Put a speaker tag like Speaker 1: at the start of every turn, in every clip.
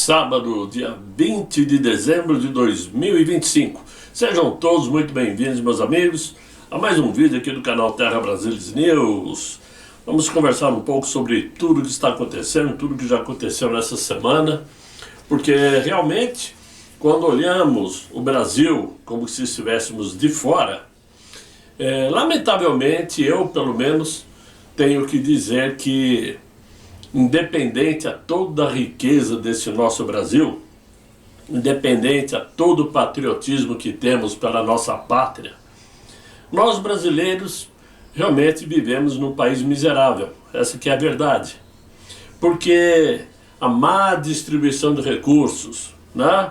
Speaker 1: sábado, dia 20 de dezembro de 2025. Sejam todos muito bem-vindos, meus amigos, a mais um vídeo aqui do canal Terra Brasilis News. Vamos conversar um pouco sobre tudo que está acontecendo, tudo que já aconteceu nessa semana, porque realmente, quando olhamos o Brasil como se estivéssemos de fora, lamentavelmente, eu pelo menos tenho que dizer que, independente a toda a riqueza desse nosso Brasil, independente a todo o patriotismo que temos pela nossa pátria, nós brasileiros realmente vivemos num país miserável. Essa que é a verdade. Porque a má distribuição de recursos, né?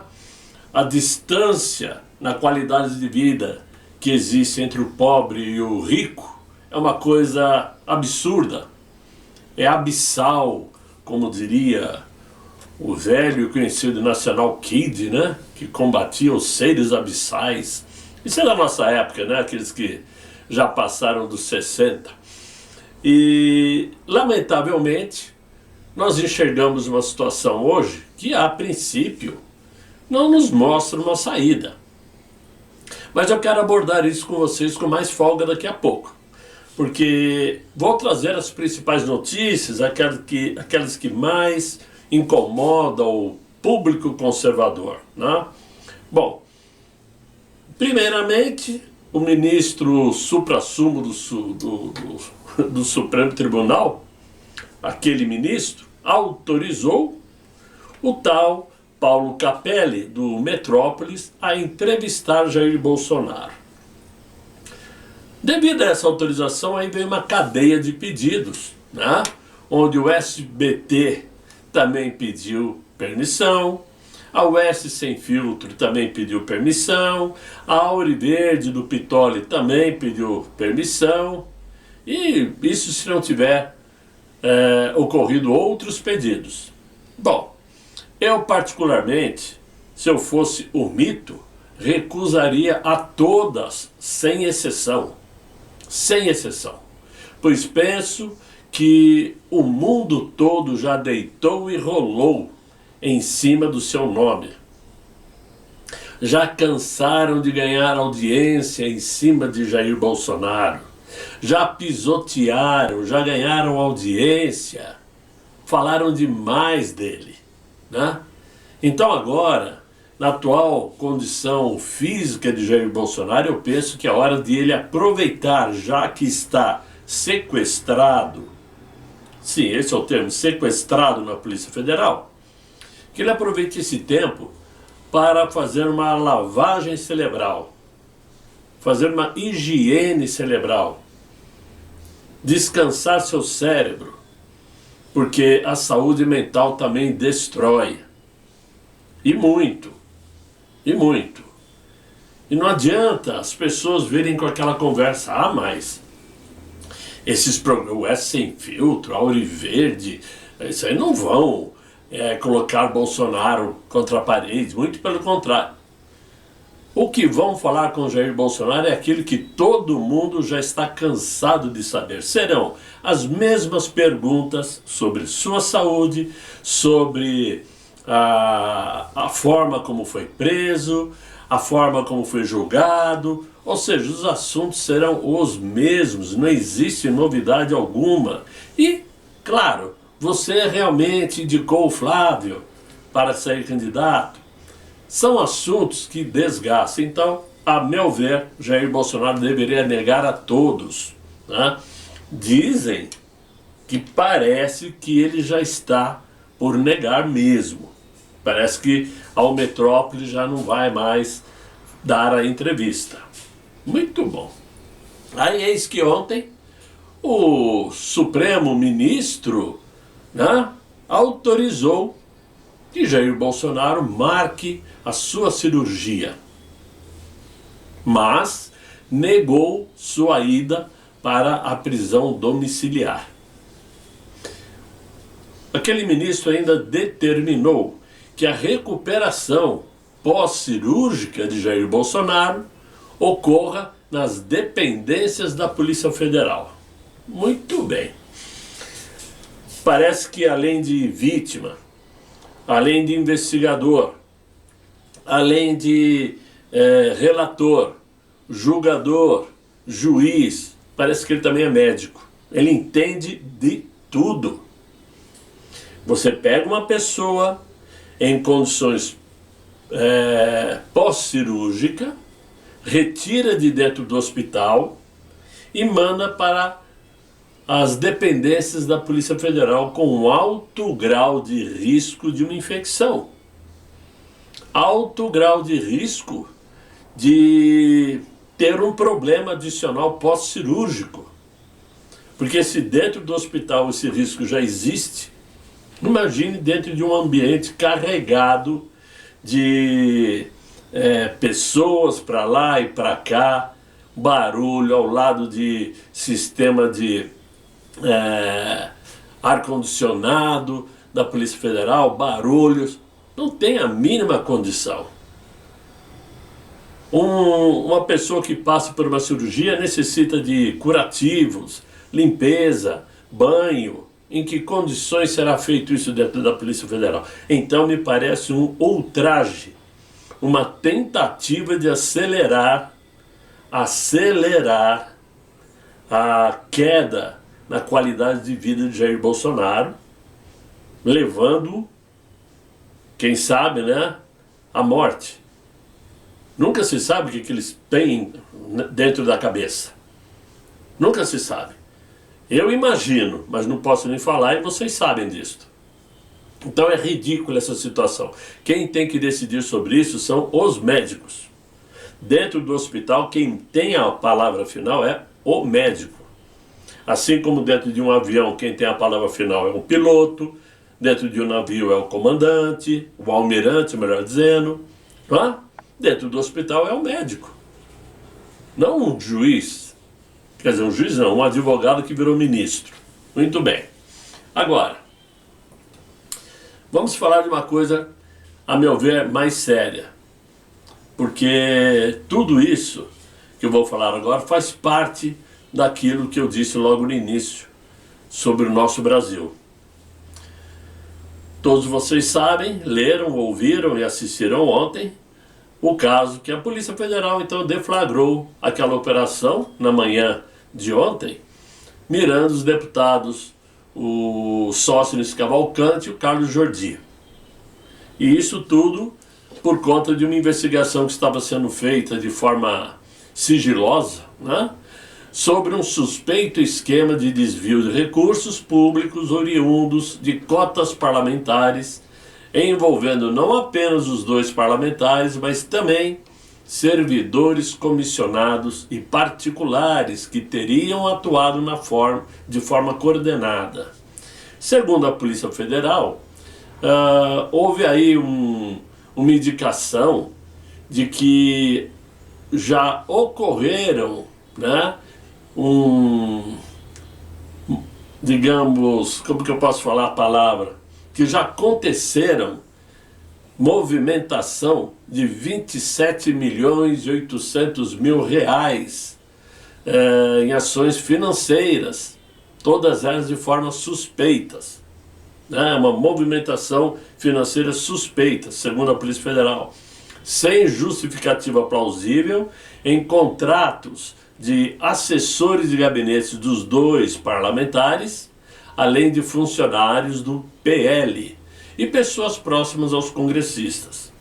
Speaker 1: A distância na qualidade de vida que existe entre o pobre e o rico é uma coisa absurda. É abissal, como diria o velho e conhecido National Kid, né? Que combatia os seres abissais. Isso é da nossa época, né? Aqueles que já passaram dos 60. E, lamentavelmente, nós enxergamos uma situação hoje que, a princípio, não nos mostra uma saída. Mas eu quero abordar isso com vocês com mais folga daqui a pouco. Porque vou trazer as principais notícias, aquelas que mais incomodam o público conservador, né? Bom, primeiramente, o ministro suprassumo do Supremo Tribunal, aquele ministro, autorizou o tal Paulo Capelli, do Metrópolis, a entrevistar Jair Bolsonaro. Devido a essa autorização, aí veio uma cadeia de pedidos, né? Onde o SBT também pediu permissão, a UES Sem Filtro também pediu permissão, a Auriverde do Pitoli também pediu permissão, e isso se não tiver ocorrido outros pedidos. Bom, eu particularmente, se eu fosse o mito, recusaria a todas, sem exceção. Sem exceção, pois penso que o mundo todo já deitou e rolou em cima do seu nome. Já cansaram de ganhar audiência em cima de Jair Bolsonaro, já pisotearam, já ganharam audiência, falaram demais dele, né? Então agora, na atual condição física de Jair Bolsonaro, eu penso que é hora de ele aproveitar, já que está sequestrado, sim, esse é o termo, sequestrado na Polícia Federal, que ele aproveite esse tempo para fazer uma lavagem cerebral, fazer uma higiene cerebral, descansar seu cérebro, porque a saúde mental também destrói, e muito. E muito. E não adianta as pessoas virem com aquela conversa, mas esses programas Sem Filtro, Auriverde, isso aí não vão colocar Bolsonaro contra a parede, muito pelo contrário. O que vão falar com Jair Bolsonaro é aquilo que todo mundo já está cansado de saber. Serão as mesmas perguntas sobre sua saúde, sobre a forma como foi preso, a forma como foi julgado, ou seja, os assuntos serão os mesmos, não existe novidade alguma. E, claro, você realmente indicou o Flávio para ser candidato? São assuntos que desgastam. Então, a meu ver, Jair Bolsonaro deveria negar a todos, né? Dizem que parece que ele já está por negar mesmo. Parece que ao Metrópole já não vai mais dar a entrevista. Muito bom. Aí eis que ontem o Supremo Ministro, né, autorizou que Jair Bolsonaro marque a sua cirurgia. Mas negou sua ida para a prisão domiciliar. Aquele ministro ainda determinou que a recuperação pós-cirúrgica de Jair Bolsonaro ocorra nas dependências da Polícia Federal. Muito bem. Parece que além de vítima, além de investigador, além de relator, julgador, juiz, parece que ele também é médico. Ele entende de tudo. Você pega uma pessoa em condições pós-cirúrgica, retira de dentro do hospital e manda para as dependências da Polícia Federal com um alto grau de risco de uma infecção. Alto grau de risco de ter um problema adicional pós-cirúrgico. Porque se dentro do hospital esse risco já existe, imagine dentro de um ambiente carregado de pessoas para lá e para cá, barulho ao lado de sistema de ar-condicionado da Polícia Federal, barulhos, não tem a mínima condição. Uma pessoa que passa por uma cirurgia necessita de curativos, limpeza, banho. Em que condições será feito isso dentro da Polícia Federal? Então me parece um ultraje, uma tentativa de acelerar a queda na qualidade de vida de Jair Bolsonaro, levando, quem sabe, né, à morte. Nunca se sabe o que eles têm dentro da cabeça. Nunca se sabe. Eu imagino, mas não posso nem falar e vocês sabem disso. Então é ridícula essa situação. Quem tem que decidir sobre isso são os médicos. Dentro do hospital, quem tem a palavra final é o médico. Assim como dentro de um avião, quem tem a palavra final é o piloto, dentro de um navio é o comandante, o almirante, melhor dizendo. Não é? Dentro do hospital é o médico. Não um juiz. Quer dizer, um juiz não, um advogado que virou ministro. Muito bem. Agora, vamos falar de uma coisa, a meu ver, mais séria. Porque tudo isso que eu vou falar agora faz parte daquilo que eu disse logo no início sobre o nosso Brasil. Todos vocês sabem, leram, ouviram e assistiram ontem o caso que a Polícia Federal então deflagrou aquela operação na manhã de ontem, mirando os deputados, o Sóstenes Cavalcante e o Carlos Jordi. E isso tudo por conta de uma investigação que estava sendo feita de forma sigilosa, né, sobre um suspeito esquema de desvio de recursos públicos oriundos de cotas parlamentares, envolvendo não apenas os dois parlamentares, mas também servidores comissionados e particulares que teriam atuado de forma coordenada. Segundo a Polícia Federal, houve aí uma indicação de que já ocorreram, né, digamos, como que eu posso falar a palavra? Que já aconteceram movimentação de 27.800.000 reais em ações financeiras, todas elas de forma suspeitas. Né? Uma movimentação financeira suspeita, segundo a Polícia Federal, sem justificativa plausível, em contratos de assessores de gabinetes dos dois parlamentares, além de funcionários do PL e pessoas próximas aos congressistas.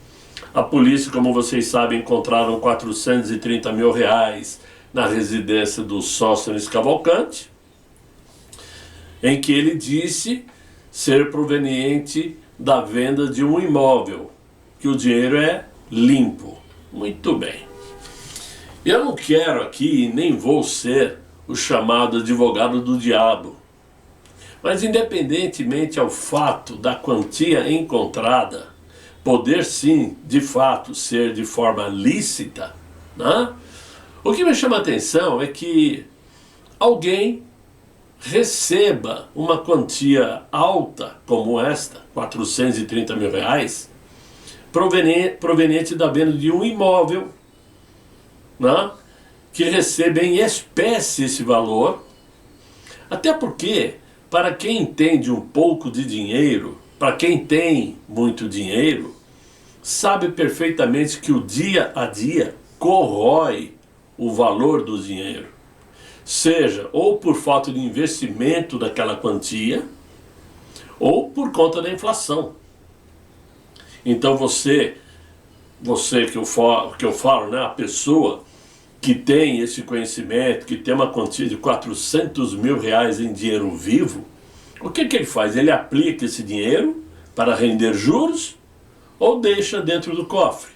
Speaker 1: A polícia, como vocês sabem, encontraram 430 mil reais na residência do Sóstenes Cavalcante, em que ele disse ser proveniente da venda de um imóvel, que o dinheiro é limpo. Muito bem. Eu não quero aqui, nem vou ser o chamado advogado do diabo, mas independentemente ao fato da quantia encontrada poder sim, de fato, ser de forma lícita, né? O que me chama a atenção é que alguém receba uma quantia alta como esta, 430 mil reais, proveniente da venda de um imóvel, né? Que receba em espécie esse valor, até porque, para quem entende um pouco de dinheiro, para quem tem muito dinheiro, sabe perfeitamente que o dia a dia corrói o valor do dinheiro. Seja ou por falta de investimento daquela quantia, ou por conta da inflação. Então você que eu falo, né, a pessoa que tem esse conhecimento, que tem uma quantia de 400 mil reais em dinheiro vivo, o que ele faz? Ele aplica esse dinheiro para render juros ou deixa dentro do cofre,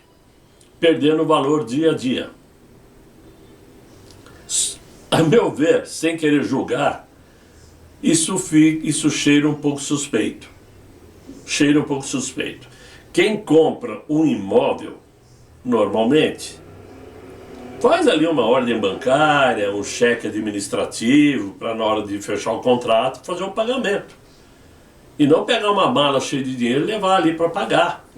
Speaker 1: perdendo valor dia a dia. A meu ver, sem querer julgar, isso cheira um pouco suspeito. Cheira um pouco suspeito. Quem compra um imóvel, normalmente, faz ali uma ordem bancária, um cheque administrativo, para na hora de fechar o contrato, fazer um pagamento. E não pegar uma mala cheia de dinheiro e levar ali para pagar.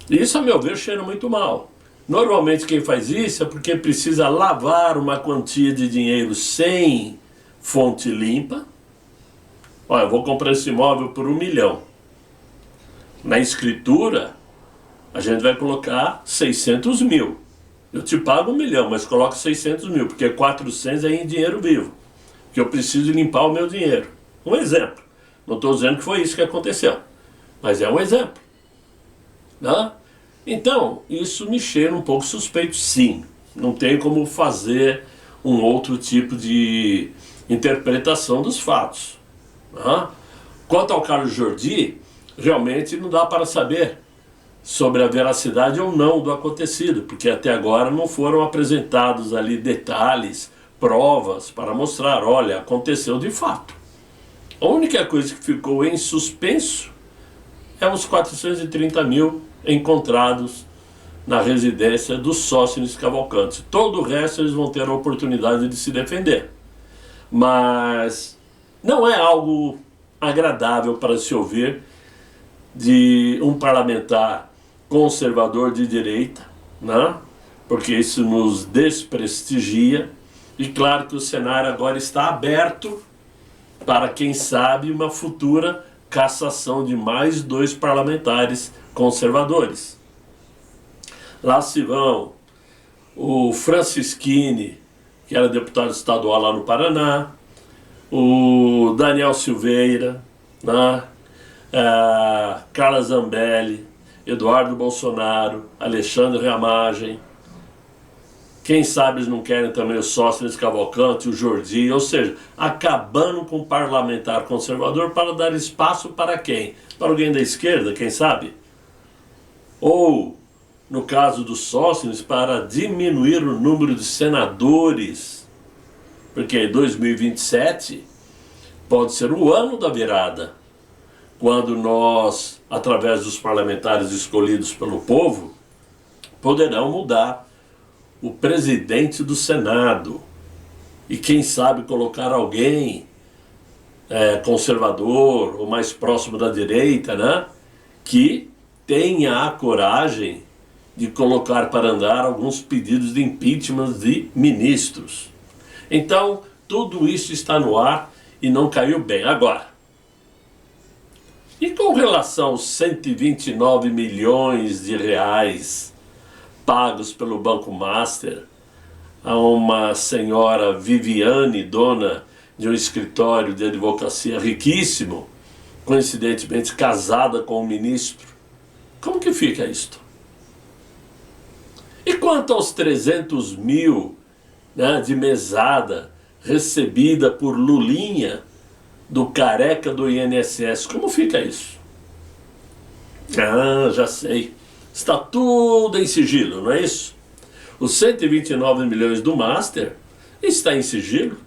Speaker 1: Isso, a meu ver, cheira muito mal. Normalmente quem faz isso é porque precisa lavar uma quantia de dinheiro sem fonte limpa. Olha, eu vou comprar esse imóvel por 1 milhão. Na escritura, a gente vai colocar 600 mil. Eu te pago 1 milhão, mas coloco 600 mil, porque 400 é em dinheiro vivo. Que eu preciso limpar o meu dinheiro. Um exemplo. Não estou dizendo que foi isso que aconteceu, mas é um exemplo. Né? Então, isso me cheira um pouco suspeito, sim. Não tem como fazer um outro tipo de interpretação dos fatos. Né? Quanto ao Carlos Jordi, realmente não dá para saber sobre a veracidade ou não do acontecido, porque até agora não foram apresentados ali detalhes, provas para mostrar, olha, aconteceu de fato. A única coisa que ficou em suspenso é os 430 mil encontrados na residência do Sóstenes Cavalcante. Todo o resto eles vão ter a oportunidade de se defender. Mas não é algo agradável para se ouvir de um parlamentar conservador de direita, né? Porque isso nos desprestigia. E claro que o cenário agora está aberto para, quem sabe, uma futura cassação de mais 2 parlamentares conservadores. Lá se vão o Francisquini, que era deputado estadual lá no Paraná, o Daniel Silveira, né? Carla Zambelli, Eduardo Bolsonaro, Alexandre Ramagem. Quem sabe eles não querem também o Sóstenes Cavalcante, o Jordi, ou seja, acabando com o parlamentar conservador para dar espaço para quem? Para alguém da esquerda, quem sabe? Ou, no caso do Sóstenes, para diminuir o número de senadores, porque 2027 pode ser o ano da virada, quando nós, através dos parlamentares escolhidos pelo povo, poderão mudar o presidente do Senado e, quem sabe, colocar alguém conservador ou mais próximo da direita, né, que tenha a coragem de colocar para andar alguns pedidos de impeachment de ministros. Então, tudo isso está no ar e não caiu bem. Agora, e com relação aos 129 milhões de reais pagos pelo Banco Master a uma senhora Viviane, dona de um escritório de advocacia riquíssimo, coincidentemente casada com um ministro, como que fica isto? E quanto aos 300 mil, né, de mesada recebida por Lulinha, do careca do INSS, como fica isso? Ah, já sei. Está tudo em sigilo, não é isso? Os 129 milhões do Master está em sigilo.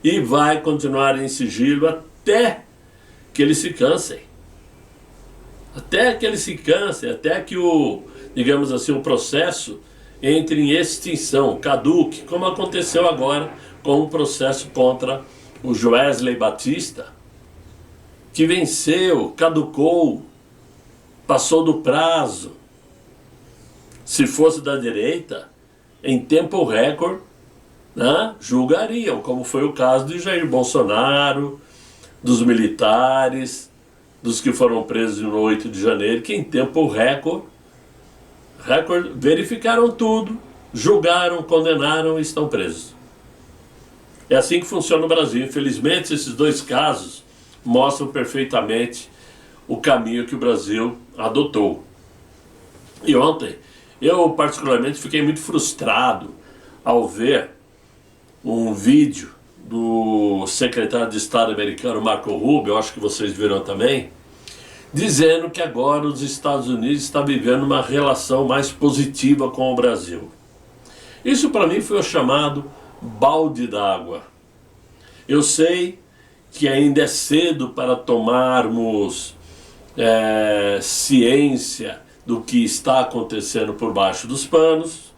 Speaker 1: E vai continuar em sigilo até que eles se cansem. Até que eles se cansem, até que digamos assim, o processo entre em extinção, caduque, como aconteceu agora com o processo contra o Joesley Batista, que venceu, caducou, passou do prazo. Se fosse da direita, em tempo recorde, né, julgariam, como foi o caso de Jair Bolsonaro, dos militares, dos que foram presos no 8 de janeiro, que em tempo recorde, verificaram tudo, julgaram, condenaram e estão presos. É assim que funciona no Brasil. Infelizmente, esses dois casos mostram perfeitamente o caminho que o Brasil adotou. E ontem, eu particularmente fiquei muito frustrado ao ver um vídeo do secretário de Estado americano, Marco Rubio, eu acho que vocês viram também, dizendo que agora os Estados Unidos estão vivendo uma relação mais positiva com o Brasil. Isso para mim foi o chamado balde d'água. Eu sei que ainda é cedo para tomarmos ciência do que está acontecendo por baixo dos panos.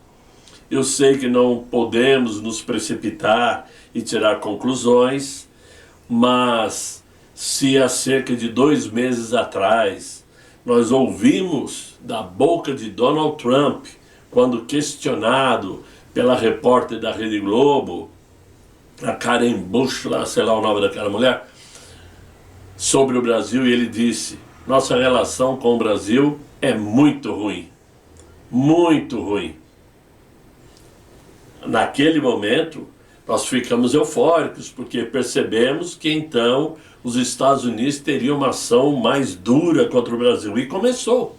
Speaker 1: Eu sei que não podemos nos precipitar e tirar conclusões, mas se há cerca de 2 meses atrás nós ouvimos da boca de Donald Trump, quando questionado pela repórter da Rede Globo, a Karen Bush, lá, sei lá o nome daquela mulher, sobre o Brasil, e ele disse: nossa relação com o Brasil é muito ruim, muito ruim. Naquele momento, nós ficamos eufóricos, porque percebemos que então os Estados Unidos teriam uma ação mais dura contra o Brasil. E começou,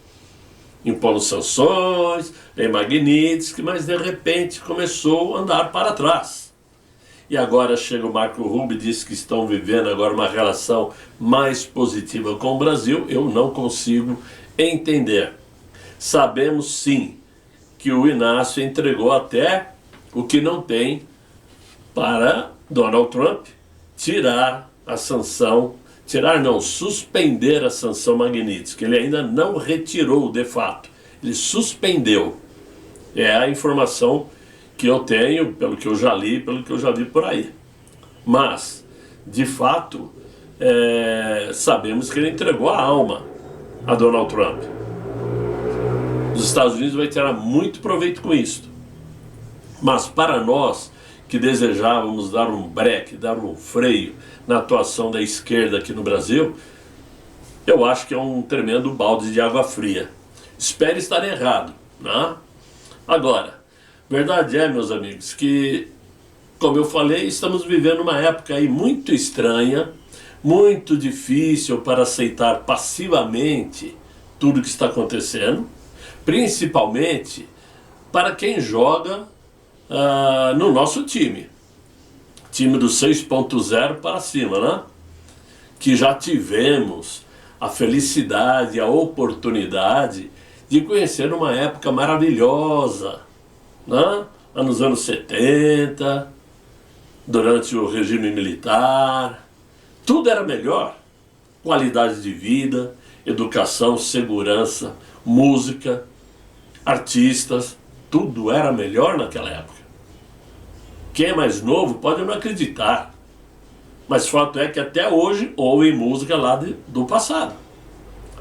Speaker 1: impondo sanções, em Magnitsky, mas de repente começou a andar para trás. E agora chega o Marco Rubio e diz que estão vivendo agora uma relação mais positiva com o Brasil. Eu não consigo entender. Sabemos sim que o Inácio entregou até o que não tem para Donald Trump tirar a sanção, suspender a sanção Magnitsky. Ele ainda não retirou de fato, ele suspendeu. É a informação que eu tenho, pelo que eu já li, pelo que eu já vi por aí. Mas, de fato, sabemos que ele entregou a alma a Donald Trump. Os Estados Unidos vai tirar muito proveito com isso. Mas para nós que desejávamos dar um break, dar um freio na atuação da esquerda aqui no Brasil, eu acho que é um tremendo balde de água fria. Espero estar errado, né? Agora, verdade é, meus amigos, que, como eu falei, estamos vivendo uma época aí muito estranha, muito difícil para aceitar passivamente tudo que está acontecendo, principalmente para quem joga no nosso time do 6.0 para cima, né? Que já tivemos a felicidade, a oportunidade de conhecer uma época maravilhosa, né? Nos anos 70, durante o regime militar, tudo era melhor. Qualidade de vida, educação, segurança, música, artistas, tudo era melhor naquela época. Quem é mais novo pode não acreditar, mas fato é que até hoje houve música lá do passado.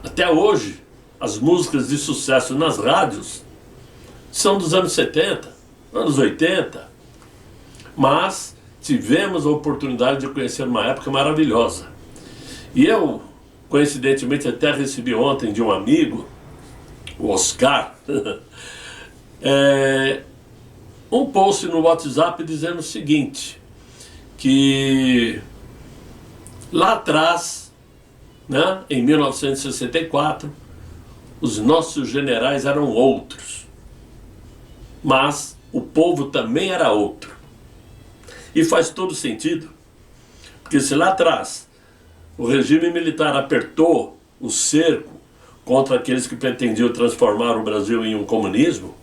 Speaker 1: Até hoje, as músicas de sucesso nas rádios são dos anos 70, anos 80. Mas tivemos a oportunidade de conhecer uma época maravilhosa. E eu, coincidentemente, até recebi ontem de um amigo, o Oscar, um post no WhatsApp dizendo o seguinte, que lá atrás, né, em 1964, os nossos generais eram outros, mas o povo também era outro. E faz todo sentido, porque se lá atrás o regime militar apertou o cerco contra aqueles que pretendiam transformar o Brasil em um comunismo,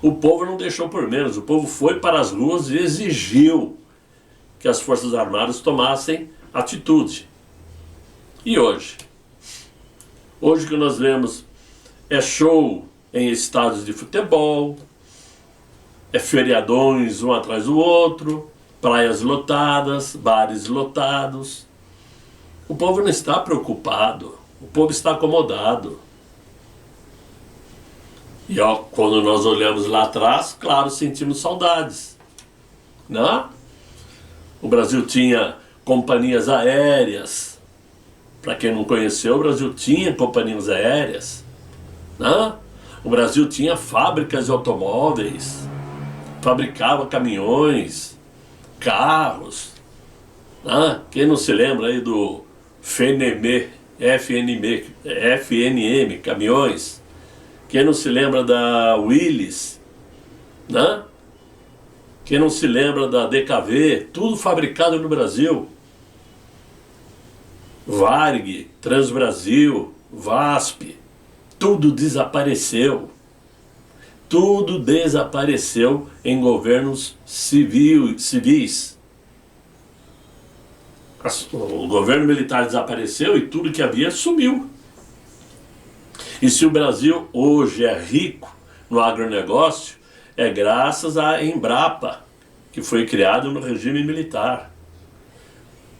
Speaker 1: o povo não deixou por menos, o povo foi para as ruas e exigiu que as Forças Armadas tomassem atitude. E hoje? Hoje o que nós vemos é show em estádios de futebol, é feriadões um atrás do outro, praias lotadas, bares lotados. O povo não está preocupado, o povo está acomodado. E ó, quando nós olhamos lá atrás, claro, sentimos saudades, né? O Brasil tinha companhias aéreas Para quem não conheceu, o Brasil tinha companhias aéreas, né? O Brasil tinha fábricas de automóveis, fabricava caminhões, carros, né? Quem não se lembra aí do FNM, caminhões? Quem não se lembra da Willys, né? Quem não se lembra da DKV, tudo fabricado no Brasil. Varig, Transbrasil, VASP, tudo desapareceu. Tudo desapareceu em governos civis. O governo militar desapareceu e tudo que havia sumiu. E se o Brasil hoje é rico no agronegócio, é graças à Embrapa, que foi criada no regime militar.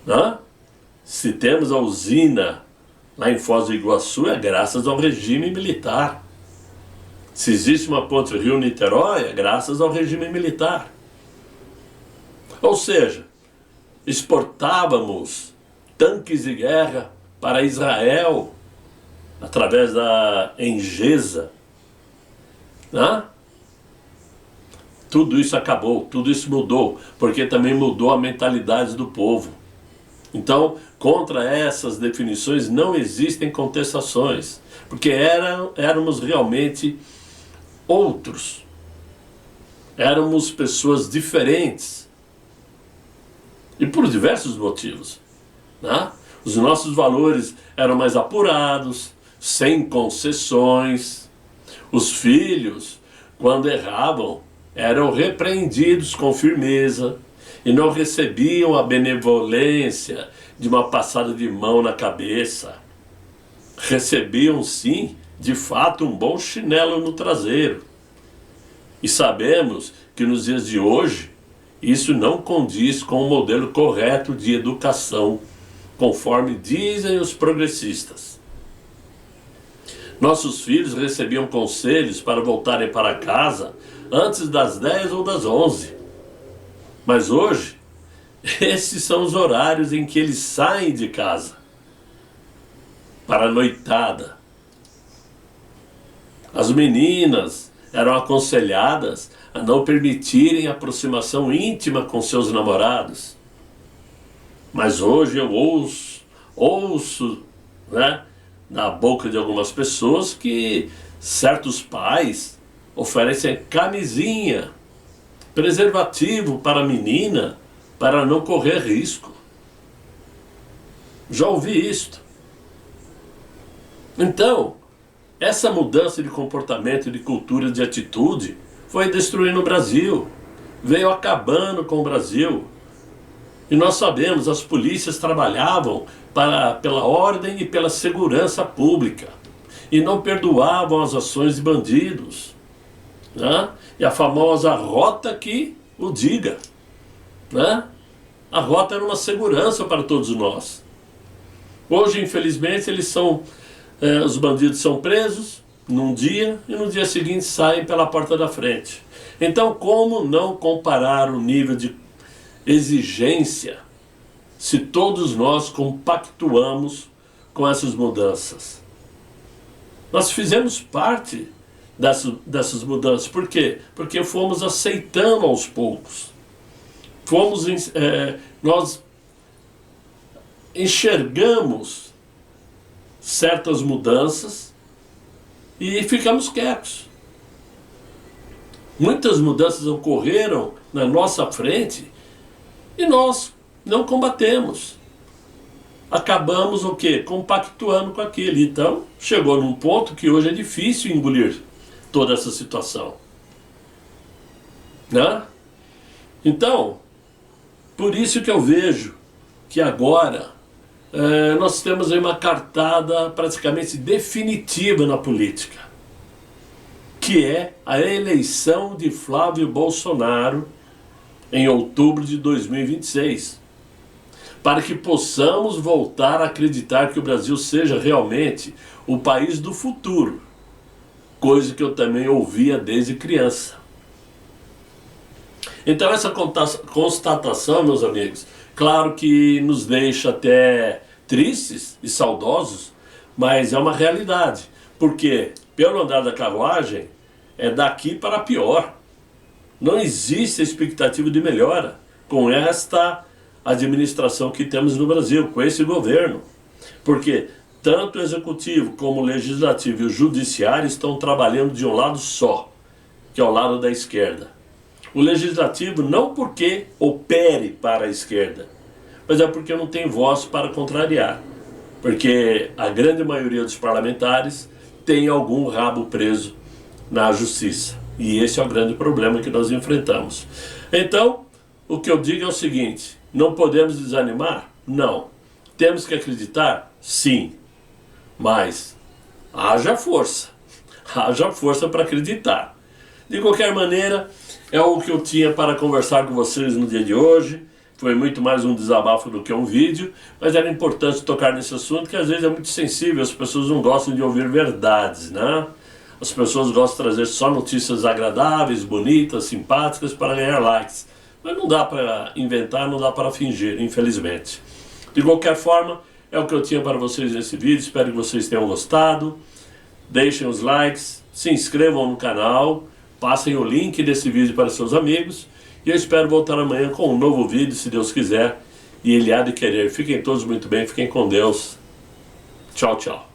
Speaker 1: Né? Se temos a usina lá em Foz do Iguaçu, é graças ao regime militar. Se existe uma ponte Rio-Niterói, é graças ao regime militar. Ou seja, exportávamos tanques de guerra para Israel através da Engesa. Né? Tudo isso acabou, tudo isso mudou, porque também mudou a mentalidade do povo. Então, contra essas definições não existem contestações, porque éramos realmente outros. Éramos pessoas diferentes. E por diversos motivos. Né? Os nossos valores eram mais apurados, sem concessões. Os filhos, quando erravam, eram repreendidos com firmeza e não recebiam a benevolência de uma passada de mão na cabeça. Recebiam, sim, de fato, um bom chinelo no traseiro. E sabemos que nos dias de hoje, isso não condiz com o modelo correto de educação, conforme dizem os progressistas. Nossos filhos recebiam conselhos para voltarem para casa antes das 10 ou das 11. Mas hoje, esses são os horários em que eles saem de casa para a noitada. As meninas eram aconselhadas a não permitirem aproximação íntima com seus namorados. Mas hoje eu ouço, né, na boca de algumas pessoas que certos pais oferecem camisinha, preservativo para a menina, para não correr risco. Já ouvi isto. Então, essa mudança de comportamento, de cultura, de atitude, foi destruindo o Brasil, veio acabando com o Brasil. E nós sabemos, as polícias trabalhavam pela ordem e pela segurança pública, e não perdoavam as ações de bandidos. Né? E a famosa rota que o diga. Né? A rota era uma segurança para todos nós. Hoje, infelizmente, os bandidos são presos num dia e no dia seguinte saem pela porta da frente. Então, como não comparar o nível de exigência se todos nós compactuamos com essas mudanças? Nós fizemos parte dessas mudanças. Por quê? Porque fomos aceitando aos poucos. Nós enxergamos certas mudanças e ficamos quietos. Muitas mudanças ocorreram na nossa frente e nós não combatemos. Acabamos o quê? Compactuando com aquilo. Então, chegou num ponto que hoje é difícil engolir toda essa situação. Né? Então, por isso que eu vejo que agora nós temos aí uma cartada praticamente definitiva na política, que é a eleição de Flávio Bolsonaro em outubro de 2026, para que possamos voltar a acreditar que o Brasil seja realmente o país do futuro, coisa que eu também ouvia desde criança. Então essa constatação, meus amigos, claro que nos deixa até tristes e saudosos, mas é uma realidade, porque pelo andar da carruagem é daqui para pior. Não existe expectativa de melhora com esta administração que temos no Brasil, com esse governo, porque tanto o executivo como o legislativo e o judiciário estão trabalhando de um lado só, que é o lado da esquerda. O legislativo não porque opere para a esquerda, mas é porque não tem voz para contrariar, porque a grande maioria dos parlamentares tem algum rabo preso na justiça, e esse é o grande problema que nós enfrentamos. Então, o que eu digo é o seguinte: não podemos desanimar? Não. Temos que acreditar? Sim. Mas haja força para acreditar. De qualquer maneira, é o que eu tinha para conversar com vocês no dia de hoje. Foi muito mais um desabafo do que um vídeo, mas era importante tocar nesse assunto, que às vezes é muito sensível, as pessoas não gostam de ouvir verdades, né? As pessoas gostam de trazer só notícias agradáveis, bonitas, simpáticas para ganhar likes. Mas não dá para inventar, não dá para fingir, infelizmente. De qualquer forma, é o que eu tinha para vocês nesse vídeo. Espero que vocês tenham gostado. Deixem os likes, se inscrevam no canal, passem o link desse vídeo para seus amigos. E eu espero voltar amanhã com um novo vídeo, se Deus quiser. E Ele há de querer. Fiquem todos muito bem, fiquem com Deus. Tchau, tchau.